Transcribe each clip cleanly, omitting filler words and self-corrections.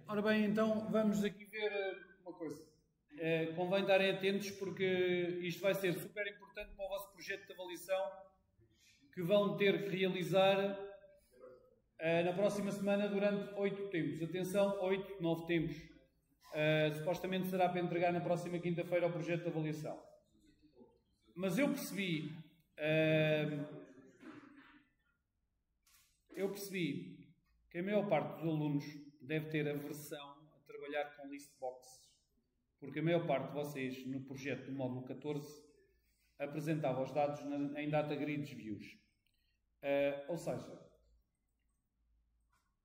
Ora bem, então vamos aqui ver uma coisa. Convém estarem atentos porque isto vai ser super importante para o vosso projeto de avaliação que vão ter que realizar na próxima semana durante 8 tempos. Atenção, 8, 9 tempos. Supostamente será para entregar na próxima quinta-feira o projeto de avaliação. Mas eu percebi que a maior parte dos alunos deve ter aversão a trabalhar com list boxes, porque a maior parte de vocês, no projeto do módulo 14, apresentava os dados em data grids views. Ou seja,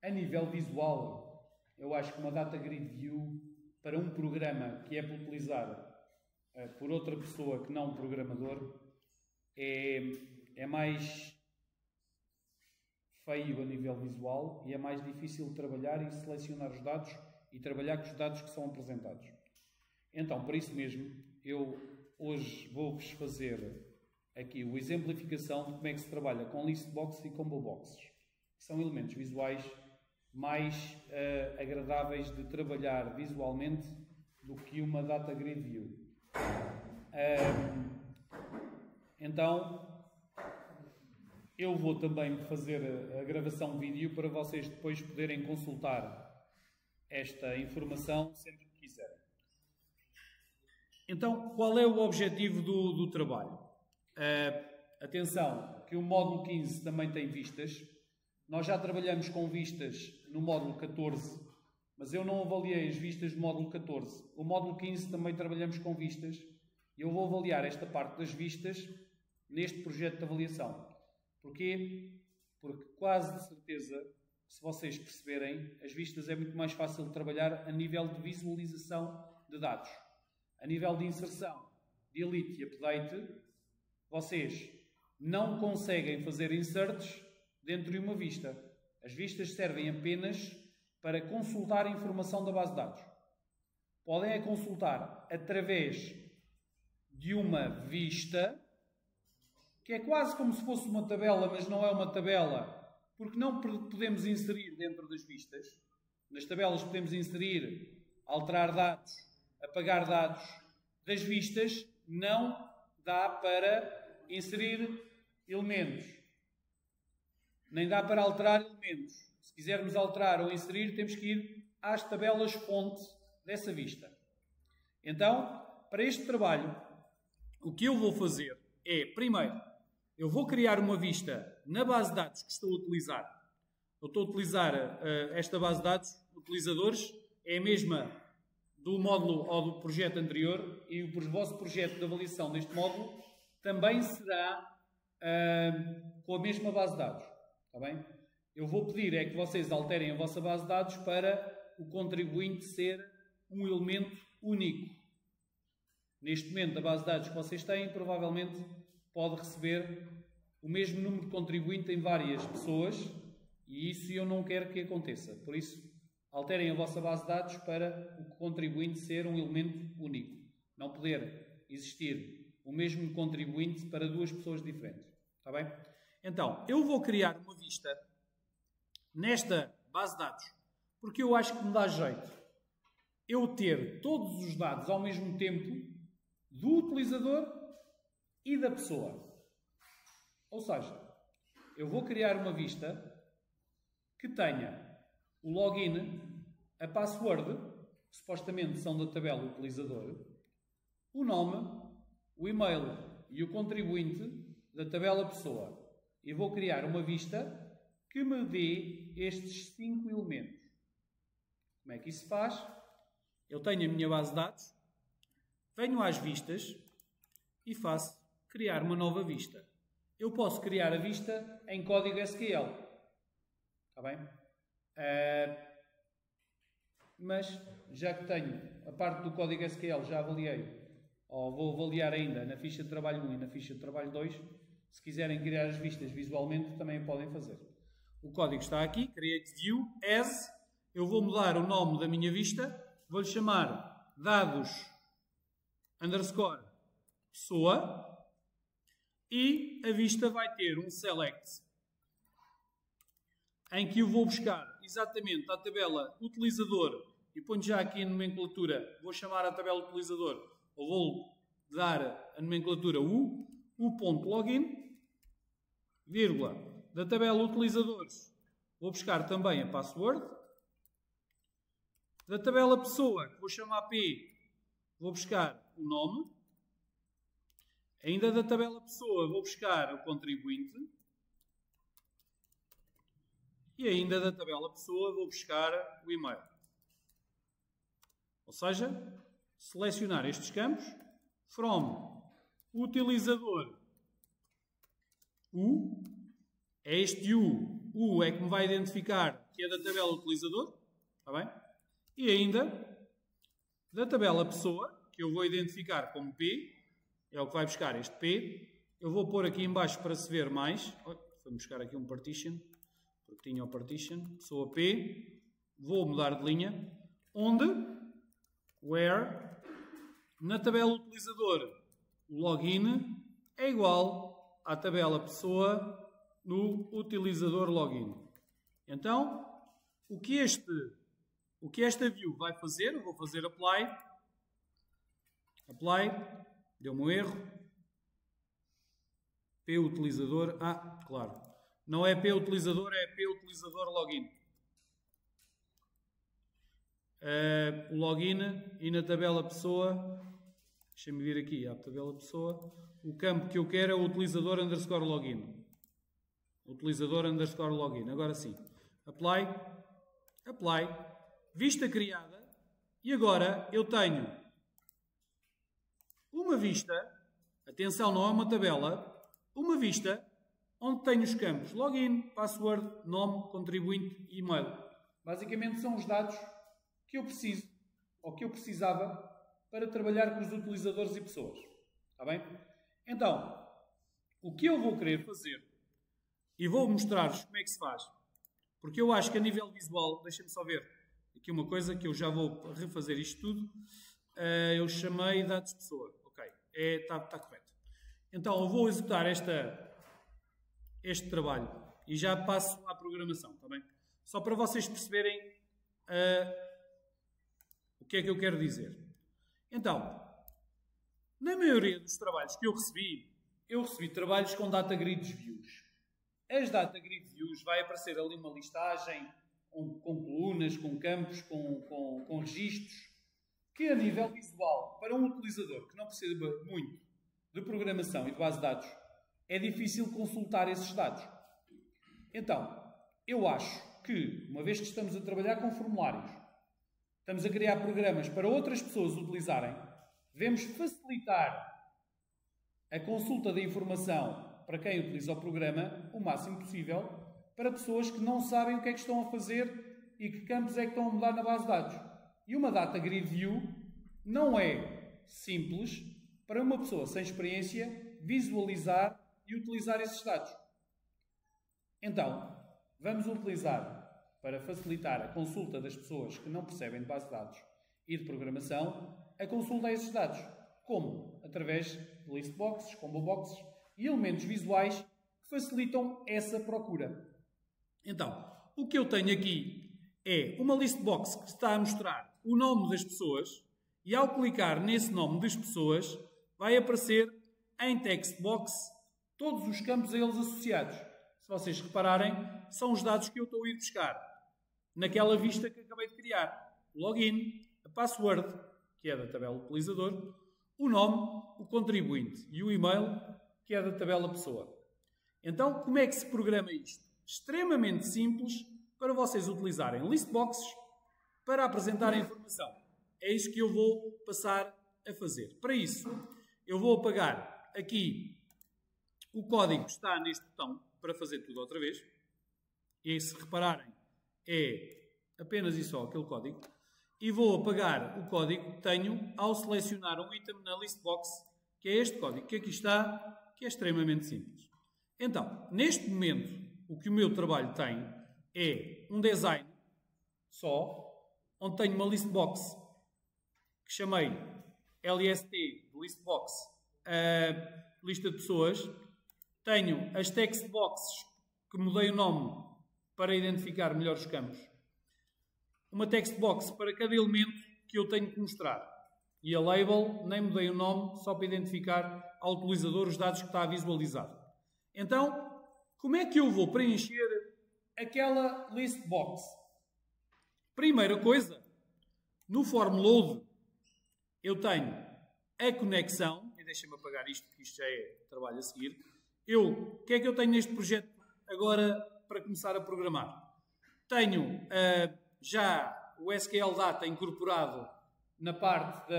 a nível visual, eu acho que uma data grid view para um programa que é para utilizar por outra pessoa que não um programador é mais feio a nível visual e é mais difícil de trabalhar e selecionar os dados e trabalhar com os dados que são apresentados. Então, por isso mesmo, eu hoje vou-vos fazer aqui a exemplificação de como é que se trabalha com listbox e combo boxes, que são elementos visuais mais agradáveis de trabalhar visualmente do que uma data grid view. Então, eu vou também fazer a gravação vídeo para vocês depois poderem consultar esta informação sempre que quiserem. Então, qual é o objetivo do trabalho? Atenção, que o módulo 15 também tem vistas. Nós já trabalhamos com vistas no módulo 14, mas eu não avaliei as vistas do módulo 14. O módulo 15 também trabalhamos com vistas e eu vou avaliar esta parte das vistas neste projeto de avaliação. Porquê? Porque quase de certeza, se vocês perceberem, as vistas é muito mais fácil de trabalhar a nível de visualização de dados. A nível de inserção, delete e update, vocês não conseguem fazer inserts dentro de uma vista. As vistas servem apenas para consultar a informação da base de dados. Podem a consultar através de uma vista, que é quase como se fosse uma tabela, mas não é uma tabela, porque não podemos inserir dentro das vistas. Nas tabelas podemos inserir, alterar dados, apagar dados. Das vistas não dá para inserir elementos, nem dá para alterar elementos. Se quisermos alterar ou inserir, temos que ir às tabelas fonte dessa vista. Então, para este trabalho, o que eu vou fazer é, primeiro, eu vou criar uma vista na base de dados que estou a utilizar. Eu estou a utilizar esta base de dados, utilizadores, é a mesma do módulo ou do projeto anterior e o vosso projeto de avaliação deste módulo também será com a mesma base de dados. Está bem? Eu vou pedir é que vocês alterem a vossa base de dados para o contribuinte ser um elemento único. Neste momento, a base de dados que vocês têm, provavelmente pode receber o mesmo número de contribuinte em várias pessoas e isso eu não quero que aconteça. Por isso, alterem a vossa base de dados para o contribuinte ser um elemento único. Não poder existir o mesmo contribuinte para duas pessoas diferentes. Está bem? Então, eu vou criar uma vista nesta base de dados, porque eu acho que me dá jeito eu ter todos os dados ao mesmo tempo do utilizador e da pessoa. Ou seja, eu vou criar uma vista que tenha o login, a password, que supostamente são da tabela utilizador, o nome, o e-mail e o contribuinte da tabela pessoa. E vou criar uma vista que me dê estes 5 elementos. Como é que isso se faz? Eu tenho a minha base de dados, venho às vistas e faço criar uma nova vista. Eu posso criar a vista em código SQL. Está bem? Mas, já que tenho a parte do código SQL, já avaliei, ou vou avaliar ainda na ficha de trabalho 1 e na ficha de trabalho 2, se quiserem criar as vistas visualmente, também podem fazer. O código está aqui, create view as, eu vou mudar o nome da minha vista, vou-lhe chamar dados underscore pessoa, e a vista vai ter um select em que eu vou buscar exatamente à tabela utilizador, e ponho já aqui a nomenclatura, vou chamar a tabela utilizador, ou vou dar a nomenclatura u.login, vírgula, da tabela utilizadores, vou buscar também a password, da tabela pessoa, que vou chamar P, vou buscar o nome, ainda da tabela pessoa vou buscar o contribuinte, e ainda da tabela pessoa vou buscar o e-mail. Ou seja, selecionar estes campos, from utilizador U, é este U é que me vai identificar que é da tabela utilizador, está bem? E ainda da tabela pessoa, que eu vou identificar como P, é o que vai buscar este P, eu vou pôr aqui em baixo para se ver mais, vou buscar aqui um partition, porque tinha o partition, pessoa P, vou mudar de linha, onde, where, na tabela utilizador, o login é igual à tabela pessoa no utilizador login. Então, o que esta view vai fazer, eu vou fazer apply, deu-me um erro, P utilizador, claro, não é P utilizador, é P utilizador login. O login e na tabela pessoa, deixem-me vir aqui à tabela pessoa, o campo que eu quero é o utilizador underscore login. Utilizador underscore login. Agora sim. Apply. Vista criada. E agora eu tenho uma vista, atenção, não é uma tabela, uma vista onde tenho os campos login, password, nome, contribuinte e e-mail. Basicamente são os dados que eu preciso, ou que eu precisava, para trabalhar com os utilizadores e pessoas. Está bem? Então, o que eu vou querer fazer, e vou mostrar-vos como é que se faz, porque eu acho que a nível visual, deixem-me só ver aqui uma coisa, que eu já vou refazer isto tudo, eu chamei dados de pessoa. Ok, está correto. Então, eu vou executar este trabalho e já passo à programação, está bem? Só para vocês perceberem o que é que eu quero dizer. Então, na maioria dos trabalhos que eu recebi trabalhos com data grid views. As data grid views vai aparecer ali uma listagem com colunas, com campos, com registros, que a nível visual, para um utilizador que não perceba muito de programação e de base de dados, é difícil consultar esses dados. Então, eu acho que, uma vez que estamos a trabalhar com formulários, estamos a criar programas para outras pessoas utilizarem, devemos facilitar a consulta da informação para quem utiliza o programa o máximo possível, para pessoas que não sabem o que é que estão a fazer e que campos é que estão a mudar na base de dados. E uma data grid view não é simples para uma pessoa sem experiência visualizar e utilizar esses dados. Então, vamos utilizar, para facilitar a consulta das pessoas que não percebem de base de dados e de programação, a consulta a esses dados. Como? Através de listboxes, comboboxes e elementos visuais que facilitam essa procura. Então, o que eu tenho aqui é uma listbox que está a mostrar o nome das pessoas e ao clicar nesse nome das pessoas vai aparecer em textbox todos os campos a eles associados. Se vocês repararem, são os dados que eu estou a ir buscar naquela vista que acabei de criar. O login, a password, que é da tabela utilizador, o nome, o contribuinte e o e-mail, que é da tabela pessoa. Então, como é que se programa isto? Extremamente simples para vocês utilizarem listboxes para apresentar a informação. É isso que eu vou passar a fazer. Para isso, eu vou apagar aqui o código que está neste botão para fazer tudo outra vez. E aí, se repararem, é apenas e só aquele código. E vou apagar o código que tenho ao selecionar um item na listbox, que é este código que aqui está, que é extremamente simples. Então, neste momento, o que o meu trabalho tem é um design só, onde tenho uma listbox que chamei LST, listbox, lista de pessoas. Tenho as textboxes, que mudei o nome para identificar melhor os campos, uma text box para cada elemento que eu tenho que mostrar. E a label, nem mudei o nome, só para identificar ao utilizador os dados que está visualizado. Então, como é que eu vou preencher aquela list box? Primeira coisa, no form load, eu tenho a conexão, e deixem-me apagar isto, porque isto já é trabalho a seguir. O que é que eu tenho neste projeto agora para começar a programar? Tenho já o SQL Data incorporado na parte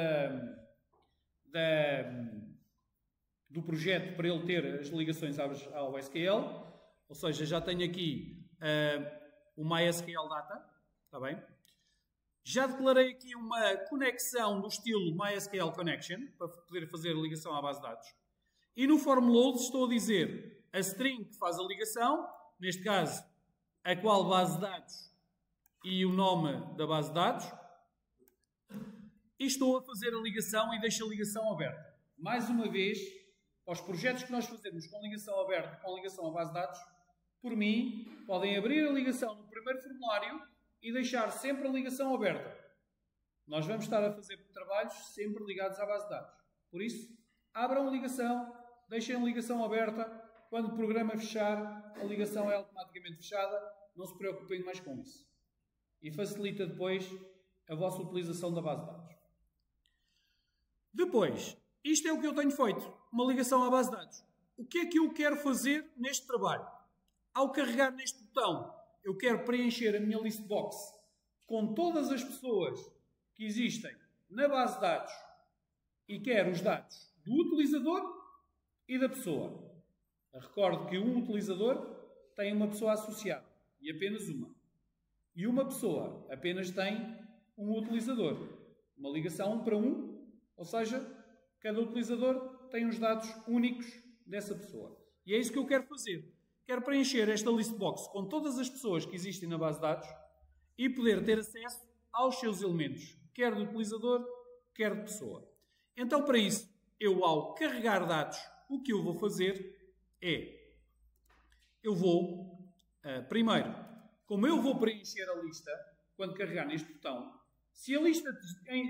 do projeto para ele ter as ligações ao SQL, ou seja, já tenho aqui o MySQL Data, está bem? Já declarei aqui uma conexão do estilo MySQL Connection, para poder fazer a ligação à base de dados. E no form load estou a dizer a string que faz a ligação, neste caso, a qual base de dados e o nome da base de dados. E estou a fazer a ligação e deixo a ligação aberta. Mais uma vez, para os projetos que nós fazemos com ligação aberta, com ligação à base de dados, por mim, podem abrir a ligação no primeiro formulário e deixar sempre a ligação aberta. Nós vamos estar a fazer trabalhos sempre ligados à base de dados. Por isso, abram a ligação, deixem a ligação aberta. Quando o programa fechar, a ligação é automaticamente fechada. Não se preocupem mais com isso. E facilita depois a vossa utilização da base de dados. Depois, isto é o que eu tenho feito, uma ligação à base de dados. O que é que eu quero fazer neste trabalho? Ao carregar neste botão, eu quero preencher a minha list box com todas as pessoas que existem na base de dados e quero os dados do utilizador e da pessoa. Recordo que um utilizador tem uma pessoa associada e apenas uma. E uma pessoa apenas tem um utilizador. Uma ligação 1 para 1. Ou seja, cada utilizador tem os dados únicos dessa pessoa. E é isso que eu quero fazer. Quero preencher esta list box com todas as pessoas que existem na base de dados e poder ter acesso aos seus elementos, quer do utilizador, quer de pessoa. Então, para isso, eu ao carregar dados, o que eu vou fazer é, eu vou, primeiro, como eu vou preencher a lista, quando carregar neste botão, se a lista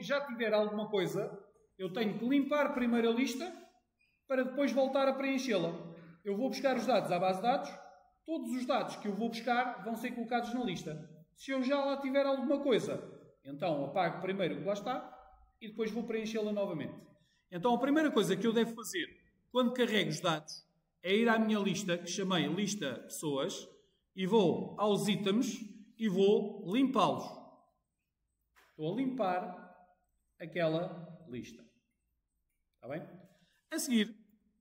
já tiver alguma coisa, eu tenho que limpar primeiro a lista para depois voltar a preenchê-la. Eu vou buscar os dados à base de dados. Todos os dados que eu vou buscar vão ser colocados na lista. Se eu já lá tiver alguma coisa, então apago primeiro o que lá está e depois vou preenchê-la novamente. Então a primeira coisa que eu devo fazer quando carrego os dados é ir à minha lista, que chamei lista pessoas, e vou aos itens e vou limpá-los. Estou a limpar aquela lista. Está bem? A seguir,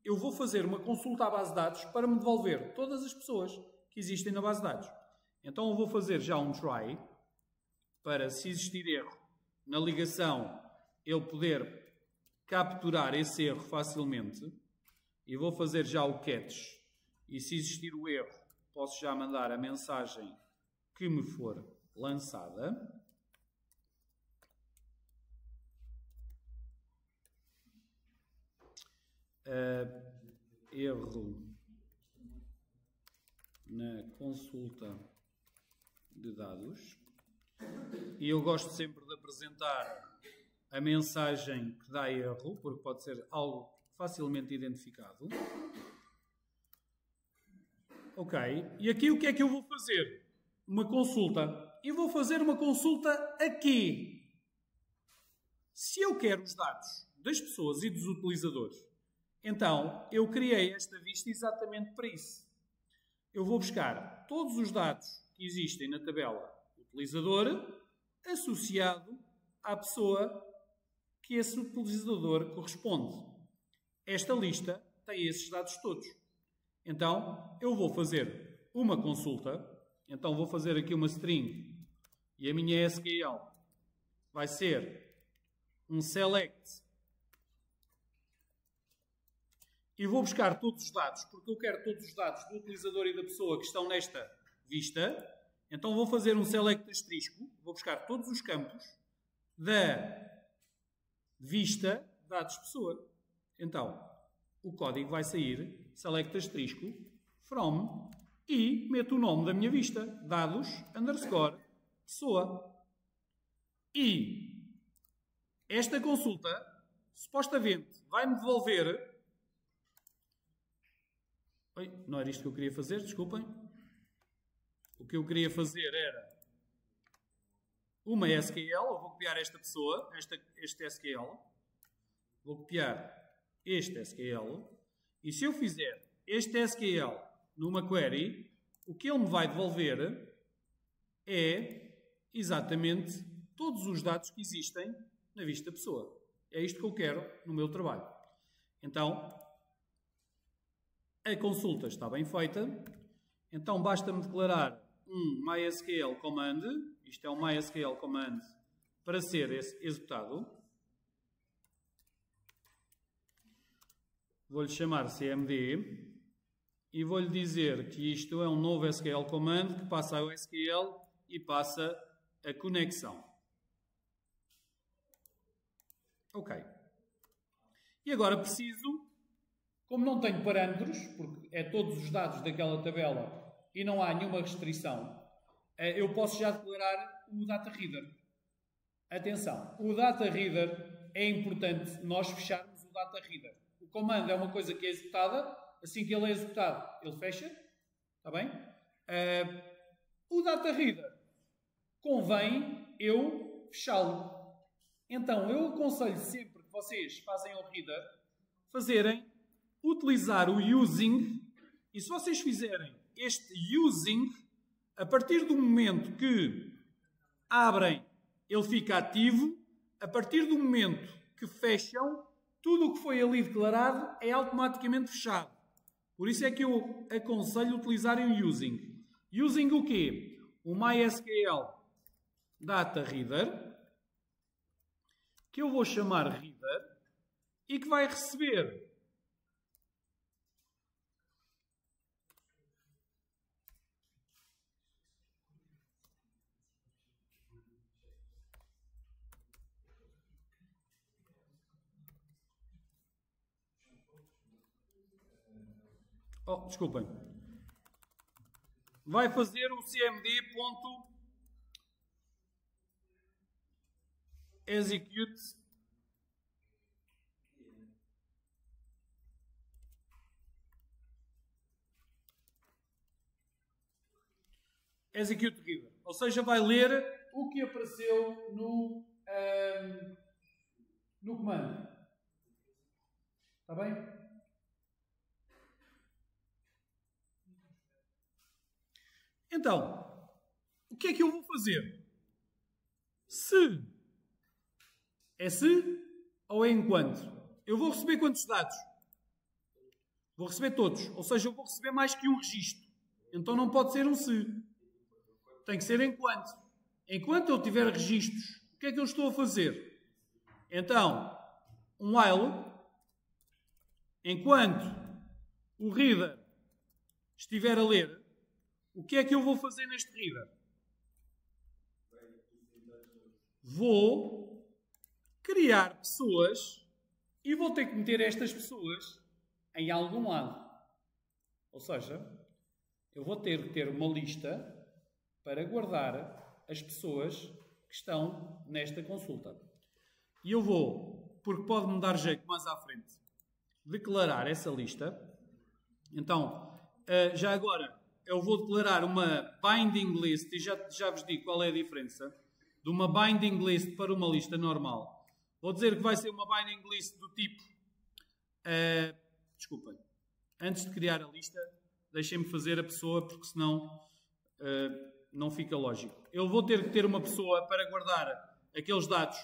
eu vou fazer uma consulta à base de dados para me devolver todas as pessoas que existem na base de dados. Então eu vou fazer já um try para, se existir erro na ligação, ele poder capturar esse erro facilmente. E vou fazer já o catch. E se existir o erro, posso já mandar a mensagem que me for lançada. Erro na consulta de dados. E eu gosto sempre de apresentar a mensagem que dá erro, porque pode ser algo facilmente identificado. Ok. E aqui o que é que eu vou fazer? Uma consulta. E vou fazer uma consulta a quê? Se eu quero os dados das pessoas e dos utilizadores, então eu criei esta vista exatamente para isso. Eu vou buscar todos os dados que existem na tabela utilizador associado à pessoa que esse utilizador corresponde. Esta lista tem esses dados todos. Então, eu vou fazer uma consulta. Então, vou fazer aqui uma string e a minha SQL vai ser um select e vou buscar todos os dados, porque eu quero todos os dados do utilizador e da pessoa que estão nesta vista. Então, vou fazer um select asterisco, vou buscar todos os campos da vista dados pessoa. Então, o código vai sair, select asterisco, from, e meto o nome da minha vista, dados, underscore, pessoa. E esta consulta, supostamente, vai-me devolver... Oi, não era isto que eu queria fazer, desculpem. O que eu queria fazer era uma SQL. Eu vou copiar esta pessoa, este SQL. Vou copiar este SQL. E se eu fizer este SQL numa query, o que ele me vai devolver é exatamente todos os dados que existem na vista pessoa. É isto que eu quero no meu trabalho. Então, a consulta está bem feita. Então, basta-me declarar um MySQL command. Isto é um MySQL command para ser executado. Vou-lhe chamar CMD e vou-lhe dizer que isto é um novo SQL command que passa ao SQL e passa a conexão. Ok. E agora preciso, como não tenho parâmetros, porque é todos os dados daquela tabela e não há nenhuma restrição, eu posso já declarar o data reader. Atenção, o data reader é importante nós fecharmos o data reader. O comando é uma coisa que é executada, assim que ele é executado, ele fecha, está bem? O data reader convém eu fechá-lo. Então, eu aconselho sempre que vocês fazem o reader, utilizar o using, e se vocês fizerem este using, a partir do momento que abrem, ele fica ativo, a partir do momento que fecham, tudo o que foi ali declarado é automaticamente fechado. Por isso é que eu aconselho utilizarem o using. Using o quê? O MySQL Data Reader, que eu vou chamar Reader, e que vai receber desculpem. Vai fazer o cmd.execute reader. Ou seja, vai ler o que apareceu no comando. Está bem? Então, o que é que eu vou fazer? Se é se ou é enquanto? Eu vou receber quantos dados? Vou receber todos. Ou seja, eu vou receber mais que um registro. Então não pode ser um se. Tem que ser enquanto. Enquanto eu tiver registros, o que é que eu estou a fazer? Então, um while, enquanto o reader estiver a ler, o que é que eu vou fazer neste reader? Vou criar pessoas e vou ter que meter estas pessoas em algum lado. Ou seja, eu vou ter que ter uma lista para guardar as pessoas que estão nesta consulta. E eu vou, porque pode-me dar jeito mais à frente, declarar essa lista. Então, já agora, eu vou declarar uma binding list, e já vos digo qual é a diferença de uma binding list para uma lista normal. Vou dizer que vai ser uma binding list do tipo... desculpem. Antes de criar a lista, deixem-me fazer a pessoa, porque senão não fica lógico. Eu vou ter que ter uma pessoa para guardar aqueles dados.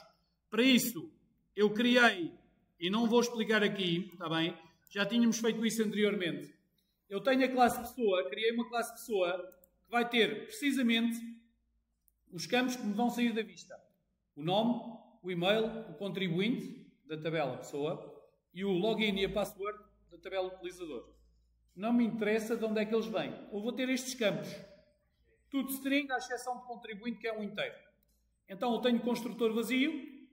Para isso, eu criei, e não vou explicar aqui, está bem? Já tínhamos feito isso anteriormente. Eu tenho a classe pessoa, criei uma classe pessoa que vai ter precisamente os campos que me vão sair da vista. O nome, o e-mail, o contribuinte da tabela pessoa e o login e a password da tabela utilizador. Não me interessa de onde é que eles vêm. Eu vou ter estes campos. Tudo string, à exceção de contribuinte, que é um inteiro. Então eu tenho construtor vazio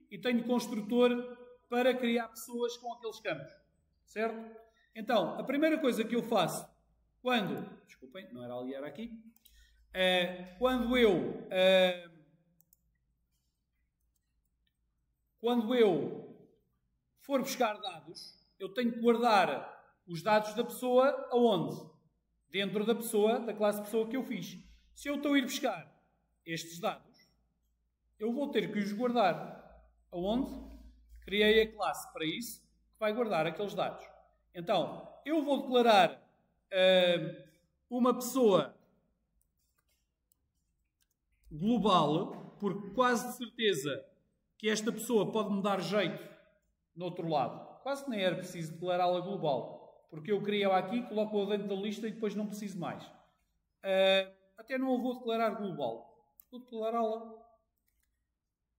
e tenho construtor para criar pessoas com aqueles campos. Certo? Então, a primeira coisa que eu faço quando... Desculpem, não era ali, era aqui. Quando eu quando eu for buscar dados, eu tenho que guardar os dados da pessoa aonde? Dentro da pessoa, da classe pessoa que eu fiz. Se eu estou a ir buscar estes dados, eu vou ter que os guardar. Aonde? Criei a classe para isso, que vai guardar aqueles dados. Então, eu vou declarar uma pessoa global, porque quase de certeza que esta pessoa pode me dar jeito no outro lado. Quase que nem era preciso declará-la global, porque eu criei-a aqui, coloco-a dentro da lista e depois não preciso mais. Até não a vou declarar global. Vou declará-la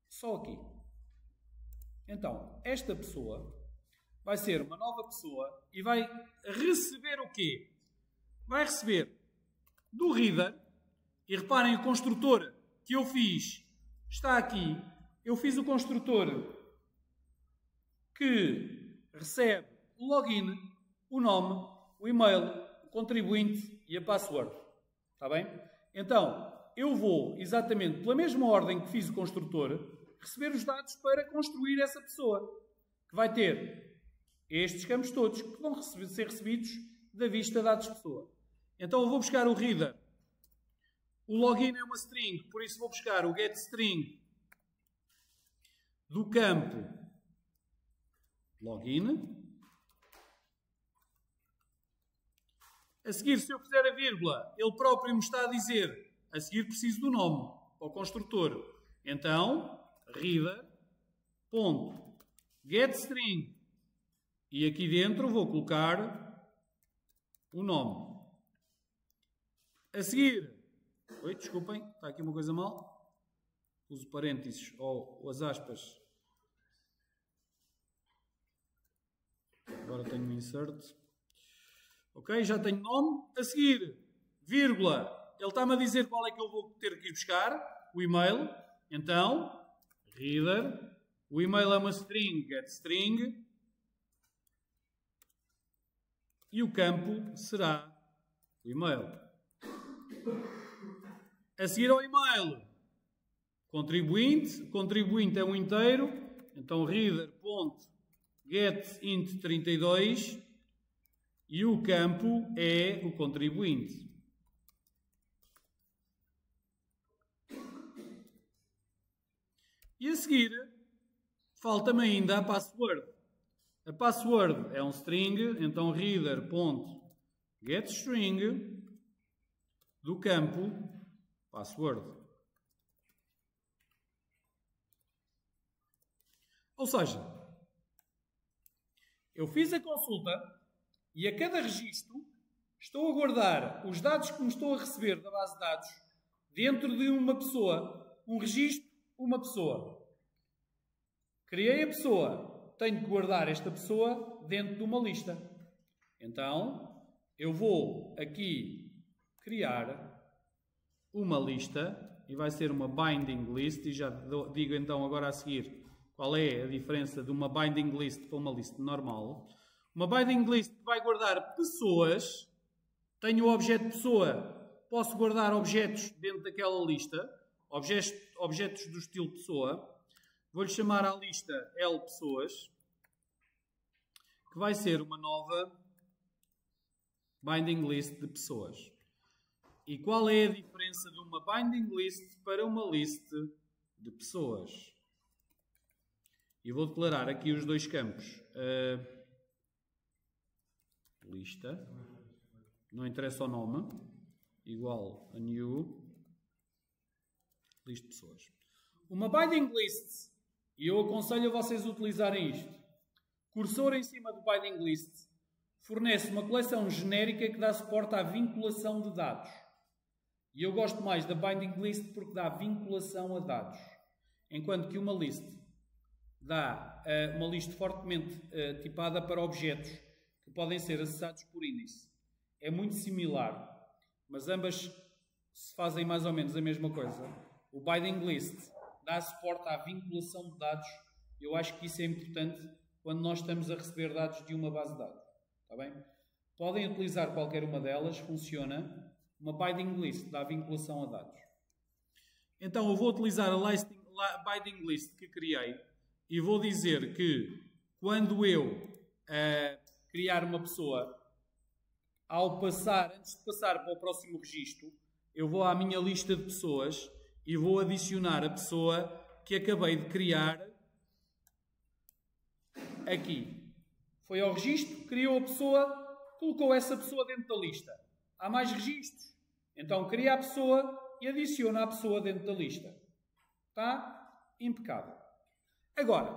só aqui. Então, esta pessoa vai ser uma nova pessoa e vai receber o quê? Vai receber do reader, e reparem, o construtor que eu fiz está aqui. Eu fiz o construtor que recebe o login, o nome, o e-mail, o contribuinte e a password. Está bem? Então, eu vou, exatamente pela mesma ordem que fiz o construtor, receber os dados para construir essa pessoa, que vai ter estes campos todos, que vão ser recebidos da vista dados pessoa. Então, eu vou buscar o reader. O login é uma string, por isso vou buscar o getString do campo login. A seguir, se eu fizer a vírgula, ele próprio me está a dizer, a seguir preciso do nome, ao construtor. Então, reader.getString. E aqui dentro vou colocar o nome. A seguir, desculpem, está aqui uma coisa mal. Uso parênteses ou as aspas. Agora tenho um insert. Ok, já tenho nome. A seguir, vírgula. Ele está-me a dizer qual é que eu vou ter que ir buscar. O e-mail. Então, reader. O e-mail é uma string, getString. E o campo será o e-mail. A seguir ao e-mail, contribuinte. O contribuinte é um inteiro. Então, reader.getInt32. E o campo é o contribuinte. E a seguir, falta-me ainda a password. A password é um string, então reader.getString do campo password. Ou seja, eu fiz a consulta e a cada registro estou a guardar os dados que me estou a receber da base de dados dentro de uma pessoa. Um registro, uma pessoa. Criei a pessoa. Tenho que guardar esta pessoa dentro de uma lista. Então, eu vou aqui criar uma lista e vai ser uma binding list. E já digo então agora a seguir qual é a diferença de uma binding list para uma lista normal. Uma binding list vai guardar pessoas. Tenho o objeto pessoa. Posso guardar objetos dentro daquela lista. Objetos do estilo pessoa. Vou-lhe chamar à lista L pessoas. Que vai ser uma nova binding list de pessoas. E qual é a diferença de uma binding list para uma list de pessoas? E vou declarar aqui os dois campos. Lista, não interessa o nome, igual a new, lista de pessoas. Uma binding list, e eu aconselho a vocês a utilizarem isto. Cursor em cima do binding list fornece uma coleção genérica que dá suporte à vinculação de dados. E eu gosto mais da binding list porque dá vinculação a dados. Enquanto que uma list dá uma lista fortemente tipada para objetos que podem ser acessados por índice. É muito similar, mas ambas se fazem mais ou menos a mesma coisa. O binding list dá suporte à vinculação de dados. Eu acho que isso é importante quando nós estamos a receber dados de uma base de dados. Está bem? Podem utilizar qualquer uma delas, funciona. Uma binding list dá vinculação a dados. Então eu vou utilizar a binding list que criei e vou dizer que quando eu criar uma pessoa, antes de passar para o próximo registro, eu vou à minha lista de pessoas e vou adicionar a pessoa que acabei de criar aqui. Foi ao registro, criou a pessoa, colocou essa pessoa dentro da lista. Há mais registros? Então cria a pessoa e adiciona a pessoa dentro da lista. Está? Impecável. Agora,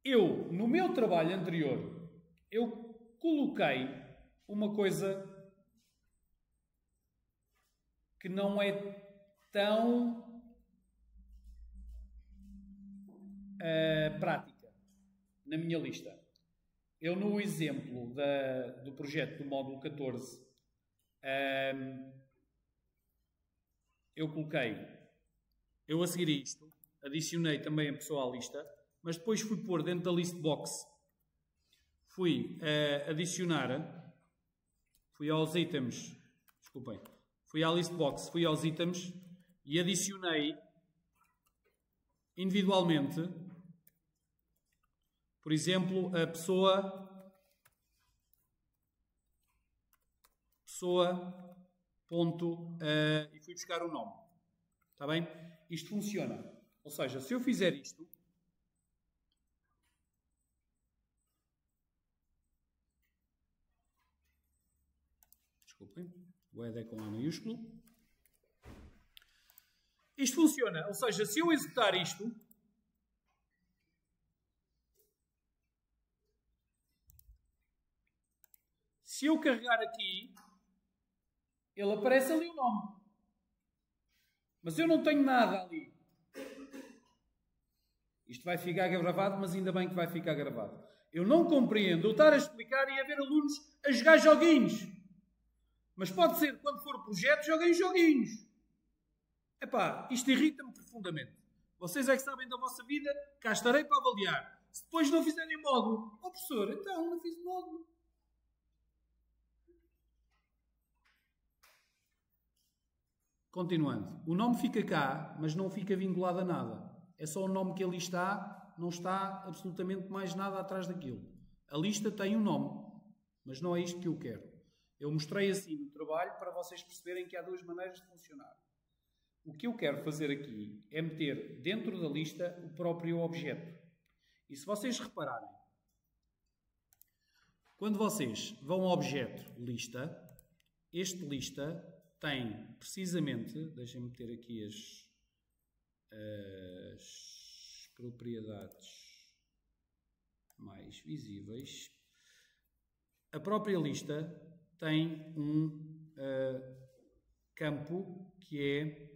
eu, no meu trabalho anterior, eu coloquei uma coisa que não é tão prática na minha lista. Eu, no exemplo do projeto do módulo 14, eu coloquei, eu a seguir isto, adicionei também a pessoa à lista, mas depois fui pôr dentro da list box, fui adicionar, fui aos itens, desculpem, fui à list box, fui aos itens e adicionei individualmente, por exemplo, a pessoa ponto, e fui buscar o nome. Está bem? Isto funciona. Ou seja, se eu fizer isto, desculpem, o ED é com A maiúsculo. Isto funciona. Ou seja, se eu executar isto, se eu carregar aqui, ele aparece ali o nome. Mas eu não tenho nada ali. Isto vai ficar gravado, mas ainda bem que vai ficar gravado. Eu não compreendo eu estar a explicar e haver alunos a jogar joguinhos. Mas pode ser, quando for projeto, joguem joguinhos. Epá, isto irrita-me profundamente. Vocês é que sabem da vossa vida, cá estarei para avaliar. Se depois não fizerem módulo, professor, então não fiz módulo. Continuando. O nome fica cá, mas não fica vinculado a nada. É só o nome que ali está, não está absolutamente mais nada atrás daquilo. A lista tem um nome, mas não é isto que eu quero. Eu mostrei assim no trabalho para vocês perceberem que há duas maneiras de funcionar. O que eu quero fazer aqui é meter dentro da lista o próprio objeto. E se vocês repararem, quando vocês vão ao objeto lista, este lista tem precisamente, deixem-me meter aqui as propriedades mais visíveis. A própria lista tem um campo que é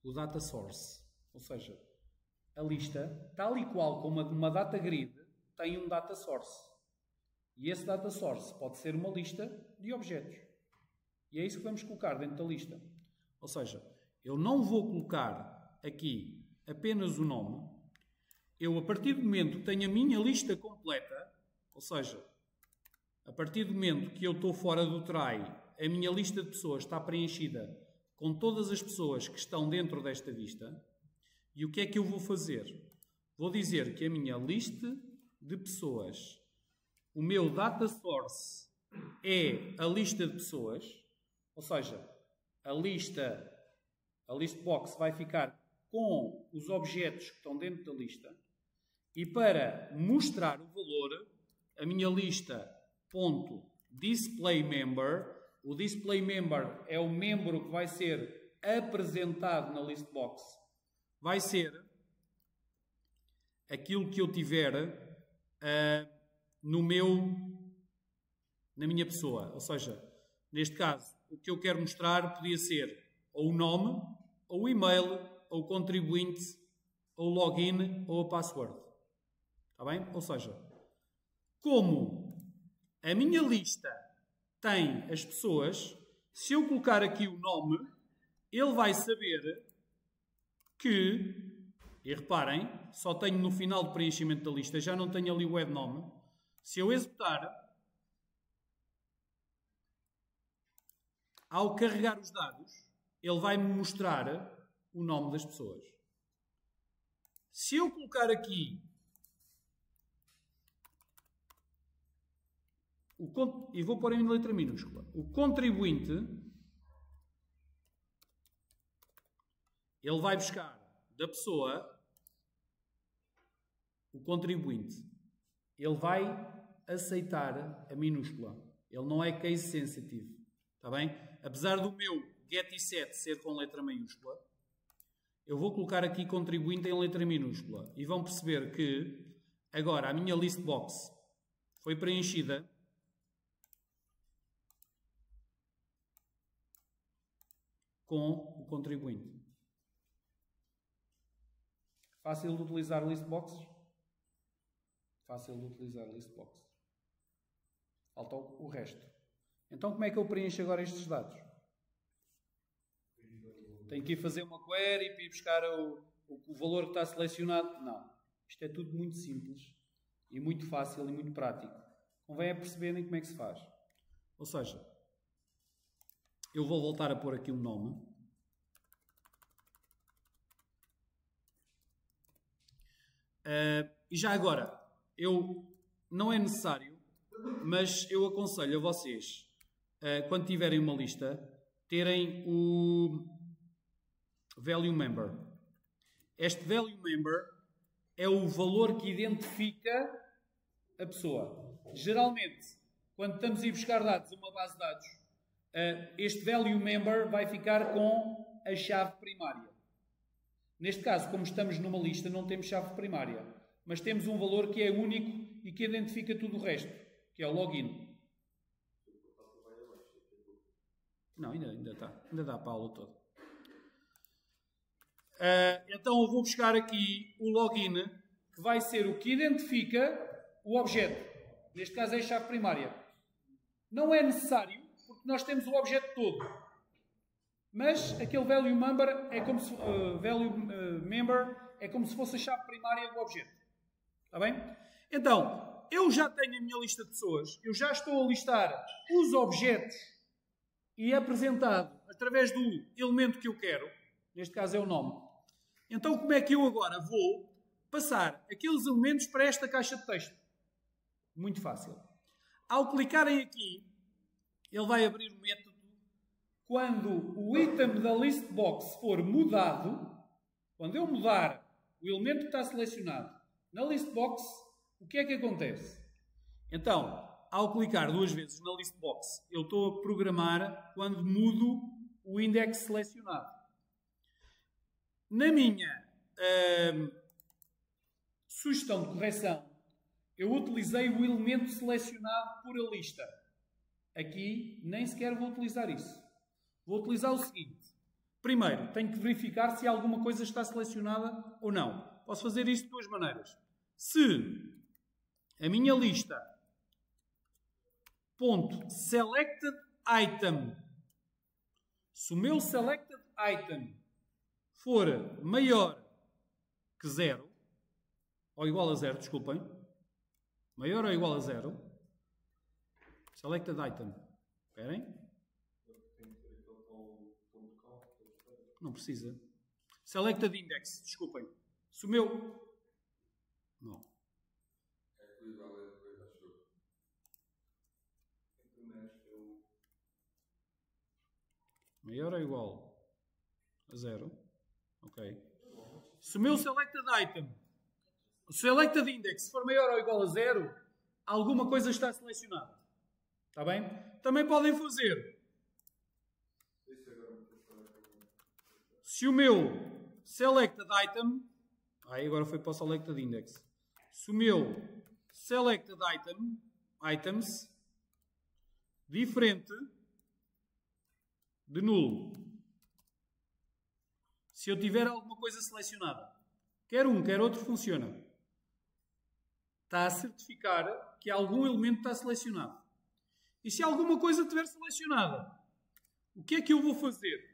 o data source, ou seja, a lista, tal e qual como uma data grid, tem um data source. E esse data source pode ser uma lista de objetos. E é isso que vamos colocar dentro da lista. Ou seja, eu não vou colocar aqui apenas o nome. Eu, a partir do momento que tenho a minha lista completa, ou seja, a partir do momento que eu estou fora do try, a minha lista de pessoas está preenchida com todas as pessoas que estão dentro desta lista. E o que é que eu vou fazer? Vou dizer que a minha lista de pessoas, o meu data source é a lista de pessoas, ou seja, a list box vai ficar com os objetos que estão dentro da lista, e para mostrar o valor, a minha lista .displayMember, o displayMember é o membro que vai ser apresentado na list box, vai ser aquilo que eu tiver na minha pessoa. Ou seja, neste caso, o que eu quero mostrar podia ser ou o nome, ou o e-mail, ou o contribuinte, ou o login, ou a password. Está bem? Ou seja, como a minha lista tem as pessoas, se eu colocar aqui o nome, ele vai saber que, e reparem, só tenho no final do preenchimento da lista, já não tenho ali o head nome. Se eu executar, ao carregar os dados, ele vai-me mostrar o nome das pessoas. Se eu colocar aqui e vou pôr em letra minúscula, o contribuinte, ele vai buscar da pessoa o contribuinte. Ele vai aceitar a minúscula. Ele não é case sensitive. Está bem? Apesar do meu get e set ser com letra maiúscula, eu vou colocar aqui contribuinte em letra minúscula. E vão perceber que agora a minha list box foi preenchida com o contribuinte. Fácil de utilizar list boxes? Fácil de utilizar list boxes. Falta o resto. Então como é que eu preencho agora estes dados? Tenho que ir fazer uma query para ir buscar o valor que está selecionado? Não. Isto é tudo muito simples e muito fácil e muito prático. Convém perceberem como é que se faz. Ou seja, eu vou voltar a pôr aqui um nome. E já agora, não é necessário, mas eu aconselho a vocês, quando tiverem uma lista, terem o value member. Este value member é o valor que identifica a pessoa. Geralmente, quando estamos a ir buscar dados a uma base de dados, este value member vai ficar com a chave primária. Neste caso, como estamos numa lista, não temos chave primária, mas temos um valor que é único e que identifica tudo o resto, que é o login. Não, ainda está. Ainda dá para a aula toda. Então eu vou buscar aqui o login, que vai ser o que identifica o objeto. Neste caso é a chave primária. Não é necessário, porque nós temos o objeto todo. Mas aquele value member é como se, fosse a chave primária do objeto. Está bem? Então, eu já tenho a minha lista de pessoas. Eu já estou a listar os objetos e é apresentado através do elemento que eu quero. Neste caso é o nome. Então, como é que eu agora vou passar aqueles elementos para esta caixa de texto? Muito fácil. Ao clicarem aqui, ele vai abrir o método. Quando o item da list box for mudado, quando eu mudar o elemento que está selecionado na list box, o que é que acontece? Então, ao clicar duas vezes na list box, eu estou a programar quando mudo o index selecionado. Na minha sugestão de correção, eu utilizei o elemento selecionado por a lista. Aqui nem sequer vou utilizar isso. Vou utilizar o seguinte. Primeiro, tenho que verificar se alguma coisa está selecionada ou não. Posso fazer isto de duas maneiras. Se a minha lista .selected item, se o meu selected item for maior que 0, ou igual a 0, desculpem, maior ou igual a 0, selected item, esperem, não precisa. Selected index, desculpem. Se o meu... Não. Maior ou igual a 0. Ok. Se o meu selected item, o selected index, for maior ou igual a 0, alguma coisa está selecionada. Está bem? Também podem fazer. Se o meu selected item, agora foi para o selected index. Se o meu selected items, diferente de nulo. Se eu tiver alguma coisa selecionada, quer um, quer outro, funciona. Está a certificar que algum elemento está selecionado. E se alguma coisa estiver selecionada, o que é que eu vou fazer?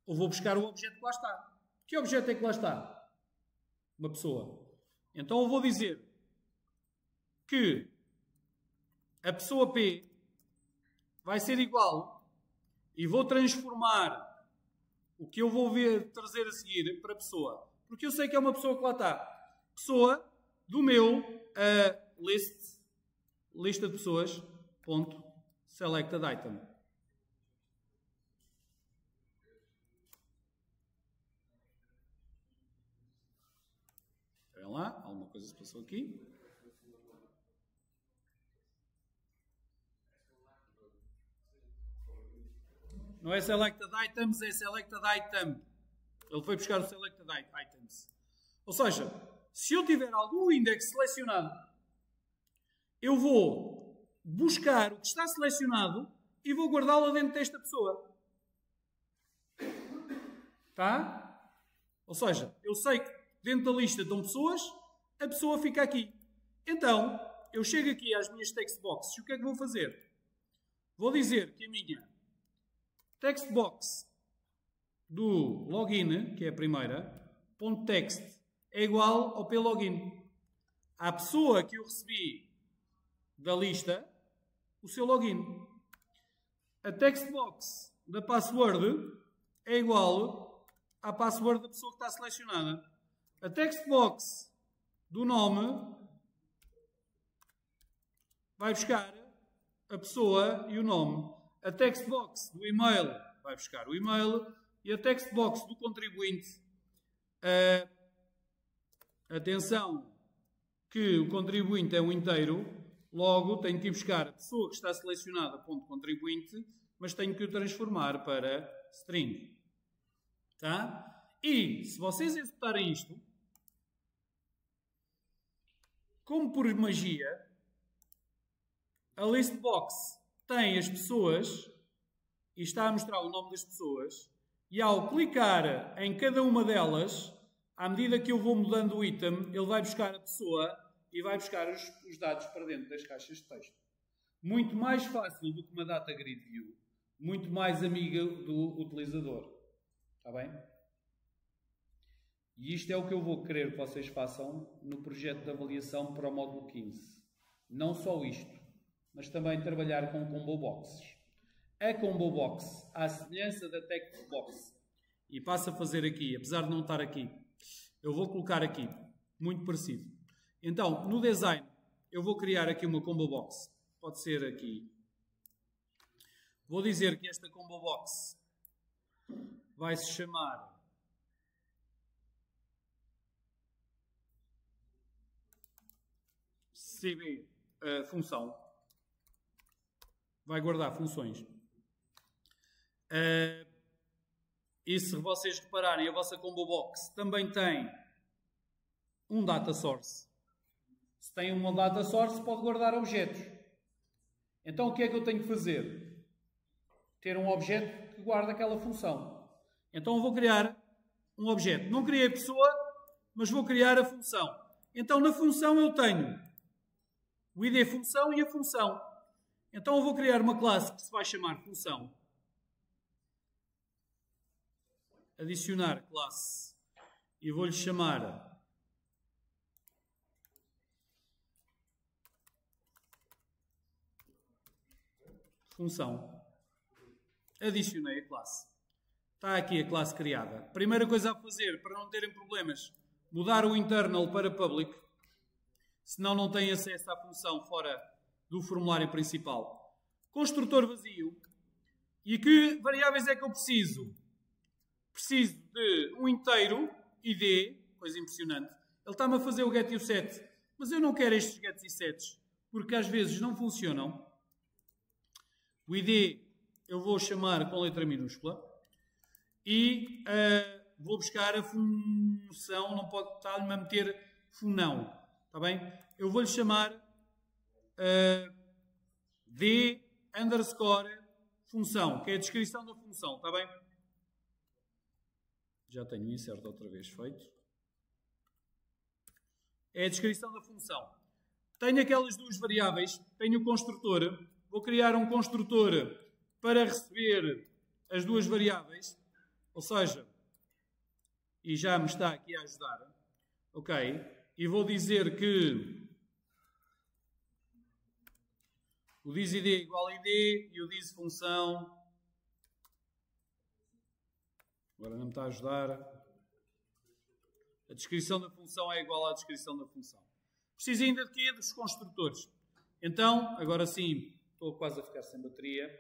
Ou vou buscar o objeto que lá está. Que objeto é que lá está? Uma pessoa. Então eu vou dizer que a pessoa P vai ser igual e vou transformar o que eu vou trazer a seguir para a pessoa, porque eu sei que é uma pessoa que lá está. Pessoa do meu lista de pessoas, ponto, selected item. Esperem lá, alguma coisa se passou aqui. Não é selected items, é selected item. Ele foi buscar o selected items. Ou seja, se eu tiver algum index selecionado, eu vou buscar o que está selecionado e vou guardá-lo dentro desta pessoa. Tá? Ou seja, eu sei que dentro da lista estão pessoas, a pessoa fica aqui. Então, eu chego aqui às minhas text boxes e o que é que vou fazer? Vou dizer que a minha text box do login, que é a primeira, ponto .text, é igual ao plogin. À pessoa que eu recebi da lista, o seu login. A text box da password é igual à password da pessoa que está selecionada. A text box do nome vai buscar a pessoa e o nome. A text box do e-mail vai buscar o e-mail e a text box do contribuinte. Atenção que o contribuinte é um inteiro, logo tenho que ir buscar a pessoa que está selecionada, ponto contribuinte, mas tenho que o transformar para string. Tá? E se vocês executarem isto, como por magia, a list box tem as pessoas e está a mostrar o nome das pessoas, e ao clicar em cada uma delas, à medida que eu vou mudando o item, ele vai buscar a pessoa e vai buscar os dados para dentro das caixas de texto. Muito mais fácil do que uma data grid view, muito mais amiga do utilizador. Está bem? E isto é o que eu vou querer que vocês façam no projeto de avaliação para o módulo 15. Não só isto, mas também trabalhar com combo boxes. A combo box, à semelhança da text box, e passo a fazer aqui, apesar de não estar aqui, eu vou colocar aqui, muito parecido. Então, no design, eu vou criar aqui uma combo box. Pode ser aqui. Vou dizer que esta combo box vai se chamar CB função. Vai guardar funções. E se vocês repararem, a vossa combo box também tem um data source. Se tem uma data source, pode guardar objetos. Então o que é que eu tenho que fazer? Ter um objeto que guarda aquela função. Então eu vou criar um objeto. Não criei a pessoa, mas vou criar a função. Então na função eu tenho o id função e a função. Então eu vou criar uma classe que se vai chamar função. Adicionar classe. E vou-lhe chamar função. Adicionei a classe. Está aqui a classe criada. Primeira coisa a fazer, para não terem problemas, mudar o internal para public. Senão não têm acesso à função fora do formulário principal. Construtor vazio. E que variáveis é que eu preciso? Preciso de um inteiro, id, coisa impressionante. Ele está-me a fazer o get e o set. Mas eu não quero estes gets e sets, porque às vezes não funcionam. O id eu vou chamar com letra minúscula. E vou buscar a função, não pode estar-me a meter funão. Está bem? Eu vou-lhe chamar d underscore função, que é a descrição da função. Está bem? Já tenho o insert outra vez feito. É a descrição da função. Tenho aquelas duas variáveis. Tenho o construtor. Vou criar um construtor para receber as duas variáveis. Ou seja, e já me está aqui a ajudar. Ok? E vou dizer que o disID é igual a id e o disFunção. Agora não me está a ajudar. A descrição da função é igual à descrição da função. Preciso ainda de quê? Dos construtores. Então, agora sim, estou quase a ficar sem bateria.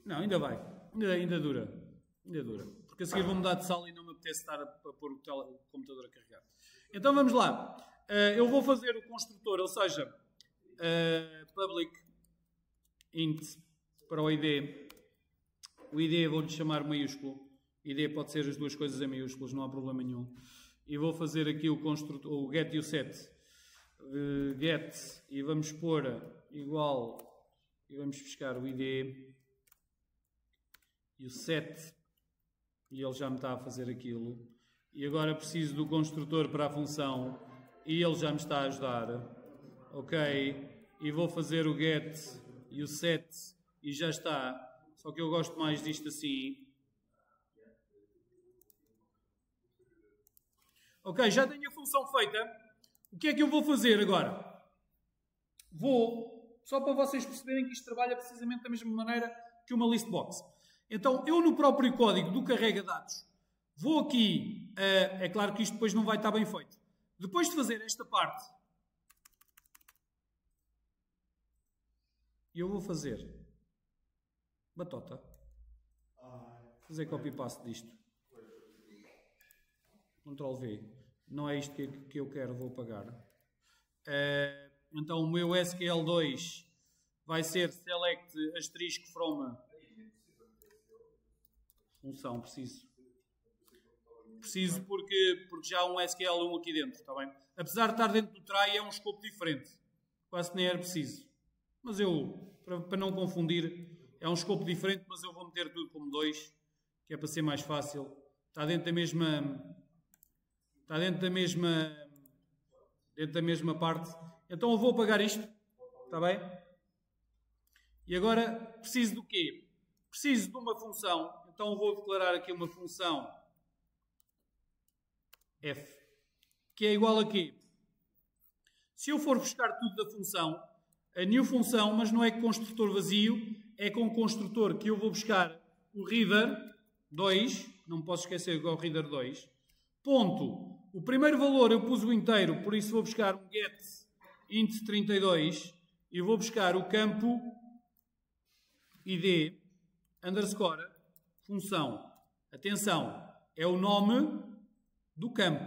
Não, ainda vai. Ainda dura. Ainda dura. Porque a seguir vou mudar de sala e não me apetece estar a pôr o computador a carregar. Então vamos lá. Eu vou fazer o construtor, ou seja, public int para o id. O id vou-lhe chamar maiúsculo. id pode ser as duas coisas em maiúsculos, não há problema nenhum. E vou fazer aqui o construtor, o get e o set. Get, e vamos pôr igual, e vamos buscar o id e o set, e ele já me está a fazer aquilo. E agora preciso do construtor para a função, e ele já me está a ajudar. Ok, e vou fazer o get e o set, e já está. Só que eu gosto mais disto assim. Ok, já tenho a função feita. O que é que eu vou fazer agora? Só para vocês perceberem que isto trabalha precisamente da mesma maneira que uma list box. Então, eu no próprio código do carrega dados, vou aqui, é claro que isto depois não vai estar bem feito. Depois de fazer esta parte, eu vou fazer batota. Fazer copy-paste disto. Ctrl V. Não é isto que eu quero, vou apagar. Então o meu SQL2 vai ser select asterisco from função, preciso porque já há um SQL1 aqui dentro, está bem? Apesar de estar dentro do try, é um escopo diferente. Quase nem era preciso. Mas eu, para não confundir, é um escopo diferente, mas eu vou meter tudo como 2, que é para ser mais fácil. Está dentro da mesma parte. Então eu vou apagar isto, está bem? E agora preciso do quê? Preciso de uma função. Então eu vou declarar aqui uma função f, que é igual a quê? Se eu for buscar tudo da função, a new função, mas não é com construtor vazio, é com o construtor que eu vou buscar o reader 2, não me posso esquecer que é o reader 2, ponto. O primeiro valor eu pus o inteiro, por isso vou buscar um get int 32 e vou buscar o campo id underscore função. Atenção, é o nome do campo.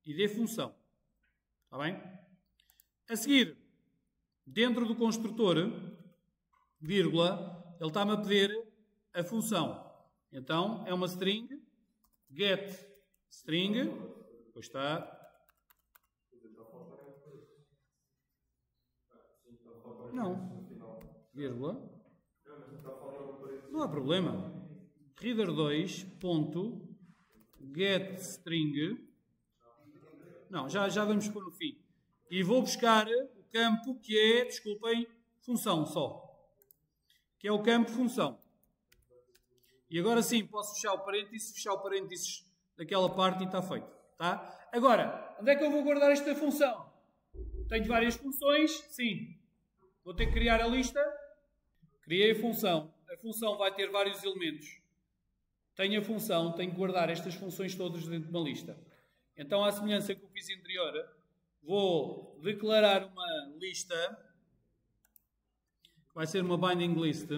id função. Está bem? A seguir, dentro do construtor, vírgula, ele está-me a pedir a função. Então, é uma string, get string, depois está. Não, vírgula. Não há problema. Reader2 ponto get string. Não, já vamos pôr no fim. E vou buscar o campo que é, desculpem, função só. Que é o campo função. E agora sim, posso fechar o parênteses daquela parte e está feito. Tá? Agora, onde é que eu vou guardar esta função? Tenho várias funções, sim. Vou ter que criar a lista. Criei a função. A função vai ter vários elementos. Tenho a função, tenho que guardar estas funções todas dentro de uma lista. Então, à semelhança que eu fiz anterior, vou declarar uma lista, que vai ser uma binding list,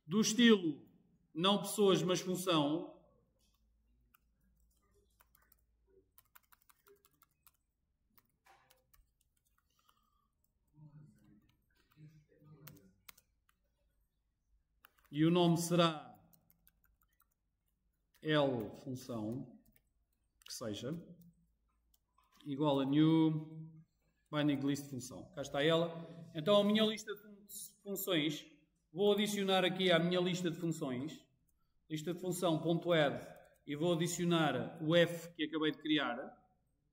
do estilo não pessoas, mas função. E o nome será L função, que seja, igual a new binding list função. Cá está ela. Então a minha lista de funções, vou adicionar aqui à minha lista de funções, lista de função.add, e vou adicionar o f que acabei de criar.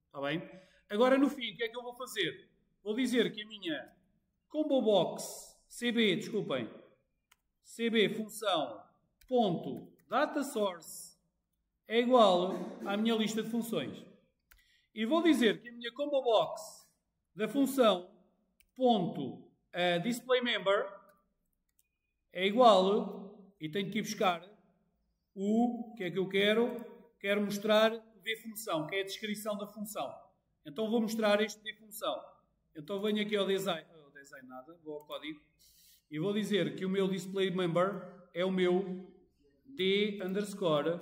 Está bem? Agora no fim, o que é que eu vou fazer? Vou dizer que a minha combo box cb função ponto data source é igual à minha lista de funções. E vou dizer que a minha combo box da função ponto display member é igual, e tenho que ir buscar o que é que eu quero? Quero mostrar o dfunção, que é a descrição da função. Então vou mostrar este dfunção. Então venho aqui ao design, vou ao código, e vou dizer que o meu display member é o meu d underscore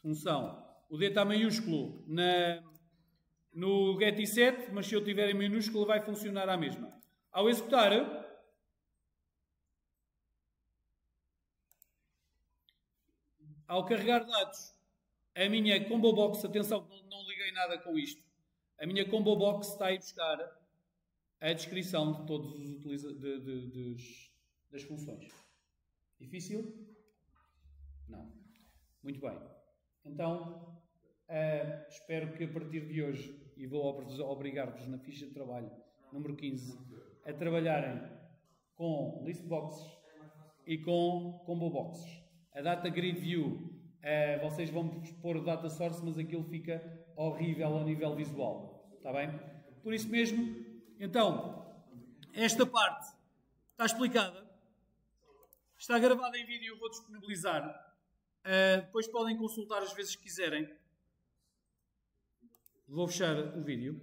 função. O d está maiúsculo no getInset, mas se eu tiver em minúsculo vai funcionar à mesma. Ao executar, ao carregar dados, a minha combo box, atenção, não liguei nada com isto, a minha combo box está a ir buscar a descrição de todos os das funções. Difícil? Não. Muito bem. Então, espero que a partir de hoje, e vou obrigar-vos na ficha de trabalho número 15, a trabalharem com listboxes e com combo boxes. A data grid view, vocês vão pôr o data source, mas aquilo fica horrível a nível visual. Está bem? Por isso mesmo, então, esta parte está explicada. Está gravada em vídeo, eu vou disponibilizar. Depois podem consultar as vezes que quiserem. Vou fechar o vídeo.